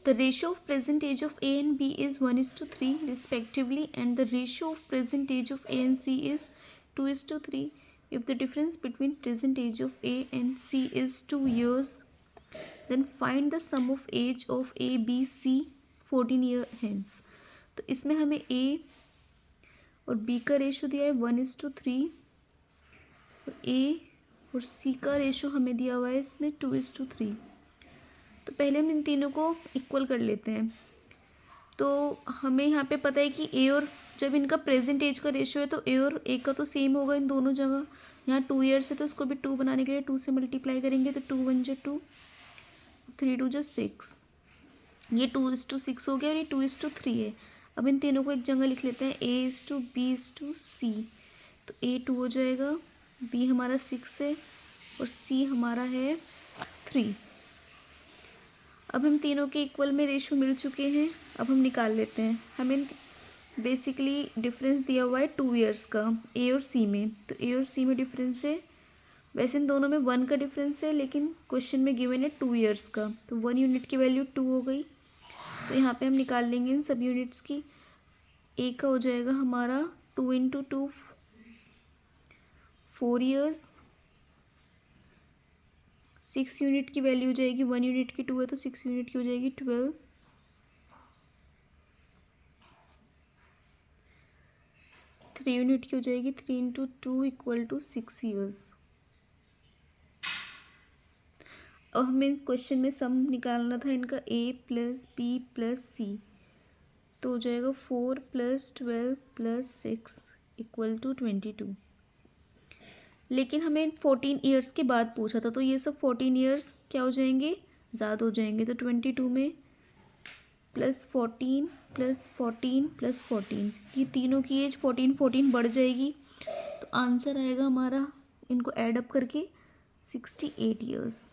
The ratio of present age of A and B is 1:3 respectively, and the ratio of present age of A and C is 2:3. If the difference between present age of A and C is 2 years, then find the sum of age of A, B, C 14 year hence. तो इसमें हमें A और B का ratio दिया है 1:3, और A और C का रेशो हमें दिया हुआ है इसमें 2:3. तो पहले हम इन तीनों को इक्वल कर लेते हैं. तो हमें यहाँ पे पता है कि ए और जब इनका प्रेजेंट एज का रेशियो है तो ए और ए का तो सेम होगा इन दोनों जगह. यहाँ 2 ईयर्स है तो इसको भी 2 बनाने के लिए 2 से मल्टीप्लाई करेंगे तो 2 1 2, 3 2 6. ये 2:6 हो गया और ये 2:3 है. अब इन तीनों को एक जगह लिख लेते हैं, A:B:C. तो A 2 हो जाएगा, B हमारा 6 है और C हमारा है 3. अब हम तीनों के इक्वल में रेशो मिल चुके हैं. अब हम निकाल लेते हैं. हमें बेसिकली डिफरेंस दिया हुआ है 2 ईयर्स का ए और सी में. तो ए और सी में डिफरेंस है, वैसे इन दोनों में 1 का डिफरेंस है, लेकिन क्वेश्चन में गिवन है 2 ईयर्स का. तो 1 यूनिट की वैल्यू 2 हो गई. तो यहाँ पे हम निकाल लेंगे इन सब यूनिट्स की. ए का हो जाएगा हमारा 2 × 2 4 ईयर्स. 6 यूनिट की वैल्यू हो जाएगी, 1 यूनिट की 2 है तो 6 यूनिट की हो जाएगी 12. 3 यूनिट की हो जाएगी 3 × 2 = 6 ईयर्स. अब हमें इस क्वेश्चन में सम निकालना था इनका A + B + C. तो हो जाएगा 4 + 12 + 6 = 22. लेकिन हमें 14 ईयर्स के बाद पूछा था, तो ये सब 14 ईयर्स क्या हो जाएंगे, ज़्यादा हो जाएंगे. तो 22 में +14 +14 +14, ये तीनों की एज 14 14 बढ़ जाएगी. तो आंसर आएगा हमारा इनको ऐड अप करके 68 ईयर्स.